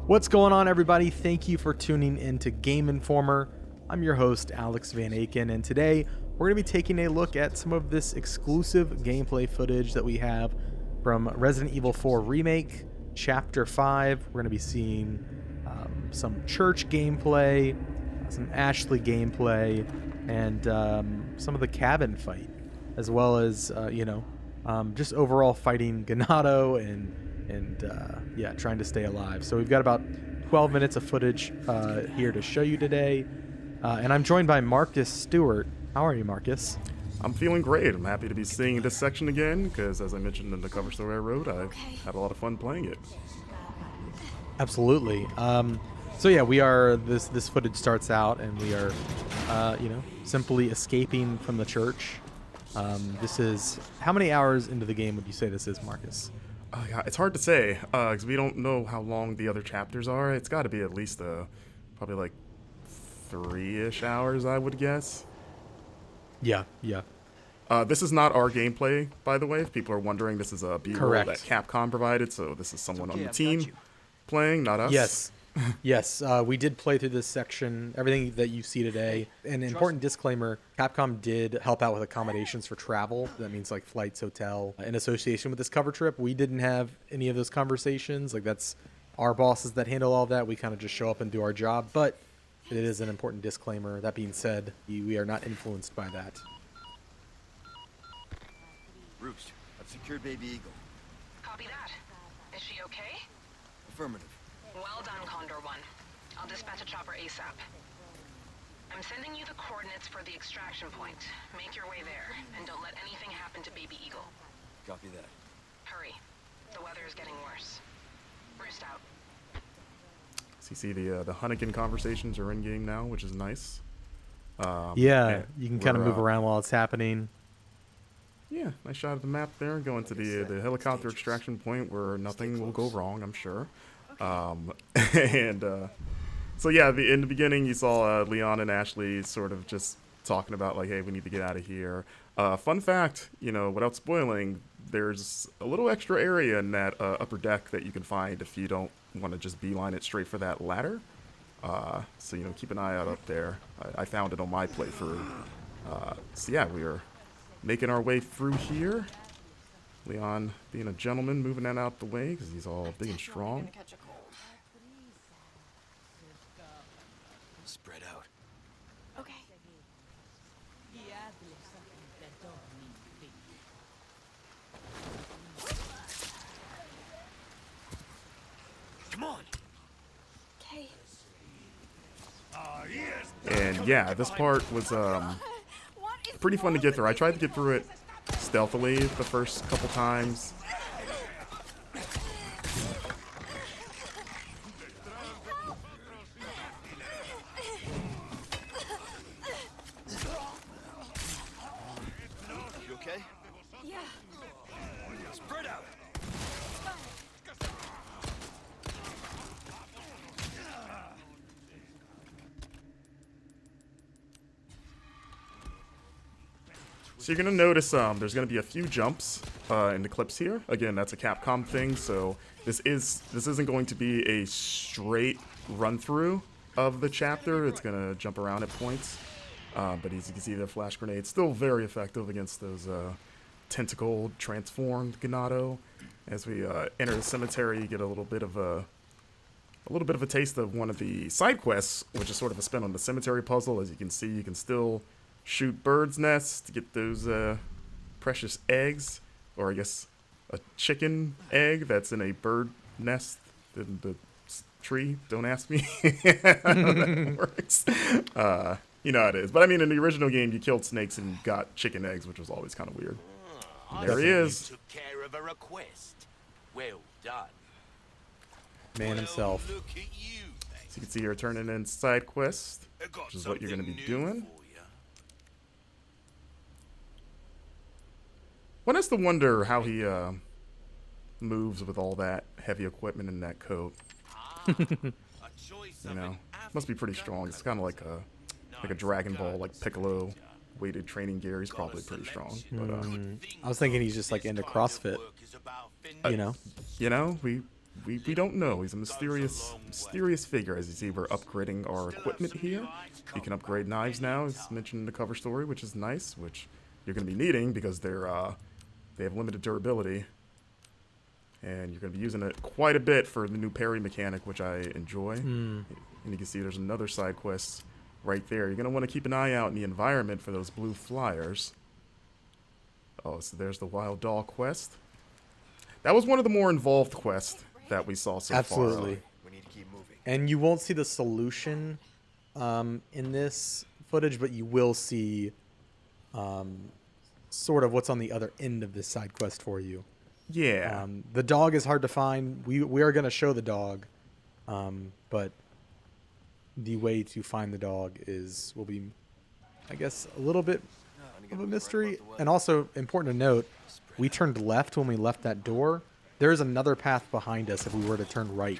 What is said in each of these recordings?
What's going on, everybody? Thank you for tuning in to Game Informer. I'm your host, Alex Van Aken, and today we're going to be taking a look at some of this exclusive gameplay footage that we have from Resident Evil 4 Remake, Chapter 5. We're going to be seeing some church gameplay, some Ashley gameplay, and some of the cabin fight, as well as, just overall fighting Ganado and trying to stay alive. So we've got about 12 minutes of footage here to show you today. And I'm joined by Marcus Stewart. How are you, Marcus? I'm feeling great. I'm happy to be seeing this section again because, as I mentioned in the cover story I wrote, I had a lot of fun playing it. Absolutely. We are. This footage starts out, and we are, simply escaping from the church. This is how many hours into the game would you say this is, Marcus? Yeah, it's hard to say because we don't know how long the other chapters are. It's got to be at least probably like 3-ish hours, I would guess. Yeah. This is not our gameplay, by the way. If people are wondering, this is a B-roll that Capcom provided, so this is someone on the team playing, not us. Yes, we did play through this section, everything that you see today. An important disclaimer, Capcom did help out with accommodations for travel. That means like flights, hotel, in association with this cover trip. We didn't have any of those conversations. Like, that's our bosses that handle all that. We kind of just show up and do our job, but it is an important disclaimer. That being said, we are not influenced by that. Roost, I've secured Baby Eagle. Copy that. Is she okay? Affirmative. Well done, Condor 1. I'll dispatch a chopper ASAP. I'm sending you the coordinates for the extraction point. Make your way there, and don't let anything happen to Baby Eagle. Copy that. Hurry. The weather is getting worse. Roost out. So you see the Hunnigan conversations are in-game now, which is nice. You can kind of move around while it's happening. Yeah, nice shot of the map there. Going to the helicopter extraction point where nothing will go wrong, I'm sure. In the beginning you saw Leon and Ashley sort of just talking about like, hey, we need to get out of here. Fun fact, without spoiling, there's a little extra area in that upper deck that you can find if you don't want to just beeline it straight for that ladder. So keep an eye out up there. I found it on my playthrough. We are making our way through here. Leon being a gentleman, moving that out the way because he's all big and strong. Spread out. Okay. Come on. Okay. And yeah, this part was pretty fun to get through. I tried to get through it stealthily the first couple times. You okay? Yeah. Spread out. So you're gonna notice there's gonna be a few jumps in the clips here. Again, that's a Capcom thing, so this isn't going to be a straight run through of the chapter. It's gonna jump around at points, but as you can see, the flash grenade's still very effective against those tentacle transformed Ganado. As we enter the cemetery, you get a little bit of a taste of one of the side quests, which is sort of a spin on the cemetery puzzle. As you can see, you can still shoot birds' nests to get those precious eggs, or I guess a chicken egg that's in a bird nest in the tree. Don't ask me how that works. You know how it is. But I mean, in the original game, you killed snakes and got chicken eggs, which was always kind of weird. There he is. Took care of a request. Well done. Man himself. Well, look at you, So you can see here turning in side quest, which is what you're going to be doing. One has to wonder how he moves with all that heavy equipment in that coat. Must be pretty strong. It's kind of like a Dragon Ball, like Piccolo weighted training gear. He's probably pretty strong. But I was thinking he's just like into CrossFit. we we don't know. He's a mysterious figure. As you see, we're upgrading our equipment here. You can upgrade knives now, as mentioned in the cover story, which is nice, which you're going to be needing because they have limited durability. And you're going to be using it quite a bit for the new parry mechanic, which I enjoy. And you can see there's another side quest right there. You're going to want to keep an eye out in the environment for those blue flyers. Oh, so there's the Wild Doll quest. That was one of the more involved quests that we saw so far. Absolutely. We need to keep moving. And you won't see the solution in this footage, but you will see sort of what's on the other end of this side quest for you. Yeah. The dog is hard to find. We are going to show the dog, but the way to find the dog will be, I guess, a little bit of a mystery. And also important to note, we turned left when we left that door. There's another path behind us if we were to turn right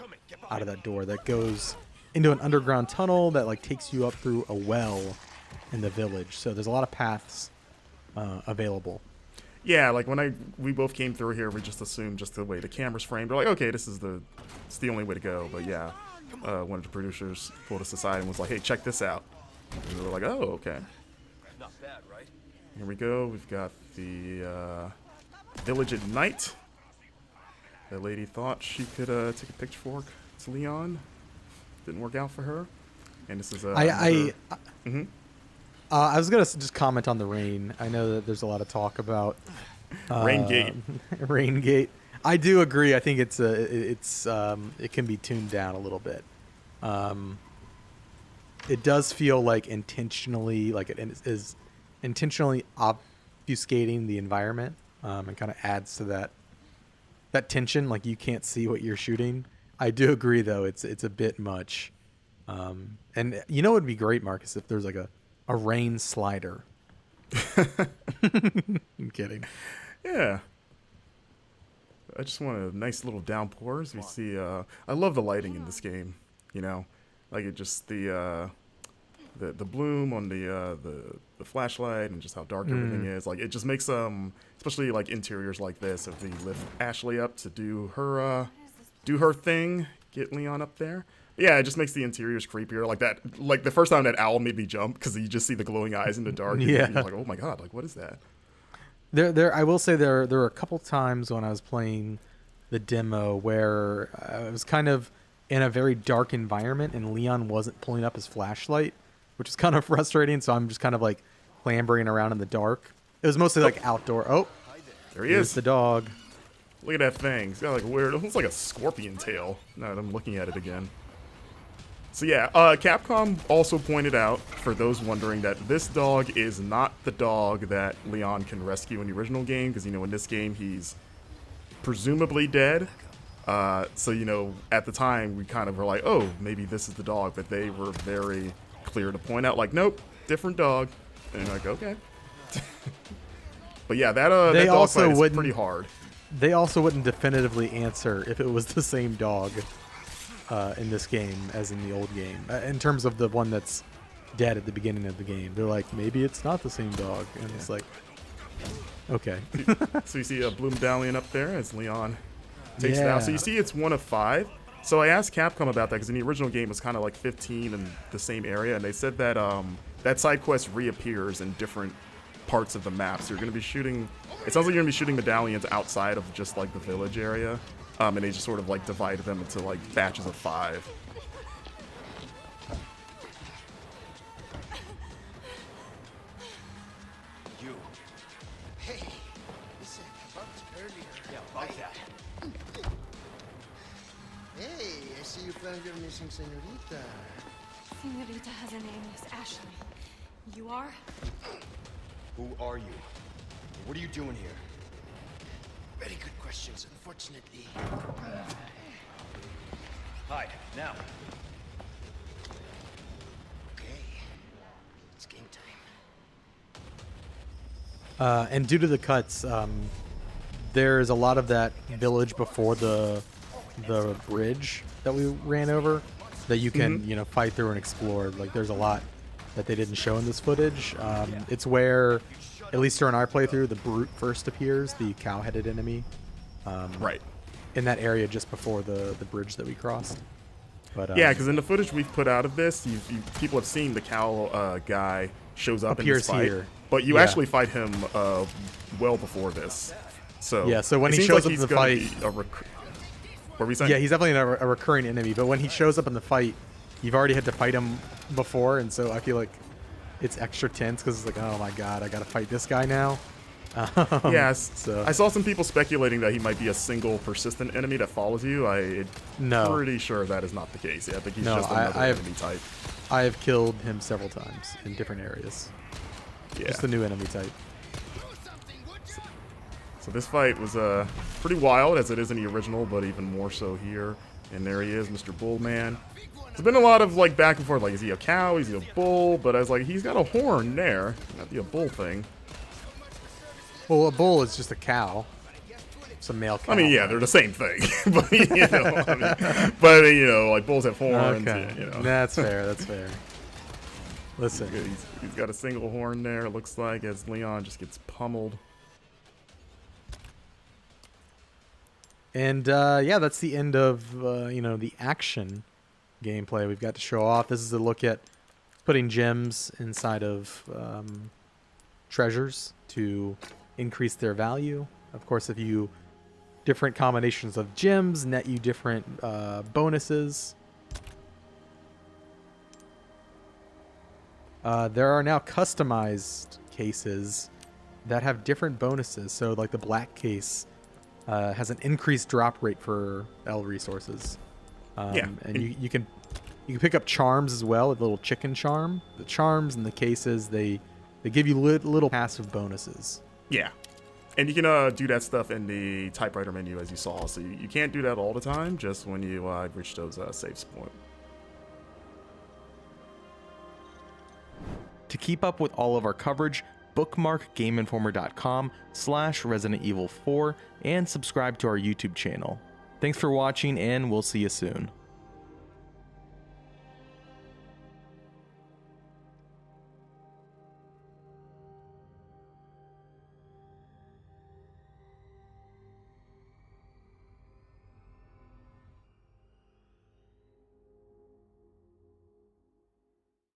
out of that door that goes into an underground tunnel that like takes you up through a well in the village. So there's a lot of paths available. Yeah, like when we both came through here, we just assumed just the way the camera's framed. We're like, okay, it's the only way to go. But yeah, one of the producers pulled us aside and was like, hey, check this out. And we were like, oh, okay. Not bad, right? Here we go. We've got the village at night. That lady thought she could take a pitchfork to Leon. Didn't work out for her. And this is I was gonna just comment on the rain. I know that there's a lot of talk about Raingate. Raingate. I do agree. I think it can be tuned down a little bit. It does feel like intentionally, like it is intentionally obfuscating the environment, and kind of adds to that tension. Like you can't see what you're shooting. I do agree, though. It's a bit much. And you know, it would be great, Marcus, if there's like a rain slider. I'm kidding. Yeah. I just want a nice little downpour as we see. I love the lighting in this game. You know, like it just the bloom on the flashlight and just how dark everything is. Like it just makes especially like interiors like this. If we lift Ashley up to do her thing, get Leon up there. Yeah, it just makes the interiors creepier. Like that. Like the first time that owl made me jump because you just see the glowing eyes in the dark. Yeah. And you're like, oh my god, like what is that? I will say there were a couple times when I was playing the demo where I was kind of in a very dark environment and Leon wasn't pulling up his flashlight, which is kind of frustrating. So I'm just kind of like clambering around in the dark. It was mostly like outdoor. Oh, there he is. The dog. Look at that thing. It's got like weird. It looks like a scorpion tail. Now that I'm looking at it again. So yeah, Capcom also pointed out, for those wondering, that this dog is not the dog that Leon can rescue in the original game, because, you know, in this game, he's presumably dead. So, you know, at the time, we kind of were like, oh, maybe this is the dog, but they were very clear to point out, like, nope, different dog. And you're like, okay. But yeah, that dog fight is pretty hard. They also wouldn't definitively answer if it was the same dog in this game as in the old game. In terms of the one that's dead at the beginning of the game, they're like, maybe it's not the same dog, and it's like, okay. So you see a blue medallion up there as Leon takes it out. So you see it's 1 of 5. So I asked Capcom about that because in the original game it was kind of like 15 in the same area, and they said that that side quest reappears in different parts of the map. So you're going to be shooting. It sounds like you're going to be shooting medallions outside of just like the village area. And they just sort of like divided them into like batches of 5. You. Hey, listen, about earlier. Yeah, about that. Hey, I see you found your missing senorita. Senorita has a name, Miss Ashley. You are? Who are you? What are you doing here? Very good questions, unfortunately. Hide, now. Okay, it's game time. And due to the cuts, there's a lot of that village before the bridge that we ran over that you can you know, fight through and explore. Like there's a lot that they didn't show in this footage. It's where, at least during our playthrough, the brute first appears, the cow-headed enemy. Right. in that area just before the bridge that we crossed. But Yeah, because in the footage we've put out of this, people have seen the cow guy shows up in this appears fight, here. but you Yeah. actually fight him well before this. So Yeah, so when it he seems shows like up in he's the gonna fight- be what were we saying? Yeah, he's definitely a recurring enemy, but when he shows up in the fight, you've already had to fight him before, and so I feel like it's extra tense because it's like, oh my god, I gotta fight this guy now. Yes. So I saw some people speculating that he might be a single persistent enemy that follows you. I'm No. pretty sure that is not the case. Yeah, I think he's No, just another I have- enemy type. I have killed him several times in different areas. Yeah. Just the new enemy type. So this fight was pretty wild, as it is in the original, but even more so here. And there he is, Mr. Bullman. There's been a lot of like back and forth, like is he a cow, is he a bull? But I was like, he's got a horn there. Not be a bull thing. Well, a bull is just a cow. It's a male cow. I mean, yeah, they're the same thing. But you know, like bulls have horns. Okay, You know. that's fair. That's fair. Listen, He's got a single horn there, it looks like, as Leon just gets pummeled. and yeah, that's the end of you know, the action gameplay we've got to show off. This is a look at putting gems inside of treasures to increase their value. Of course, if you different combinations of gems net you different bonuses. There are now customized cases that have different bonuses. So like the black case has an increased drop rate for L resources. Yeah. And you can pick up charms as well, a little chicken charm. The charms and the cases, they give you little passive bonuses. Yeah. And you can do that stuff in the typewriter menu, as you saw. So you can't do that all the time, just when you reach those saves point. To keep up with all of our coverage, bookmark GameInformer.com/Resident Evil 4 and subscribe to our YouTube channel. Thanks for watching, and we'll see you soon.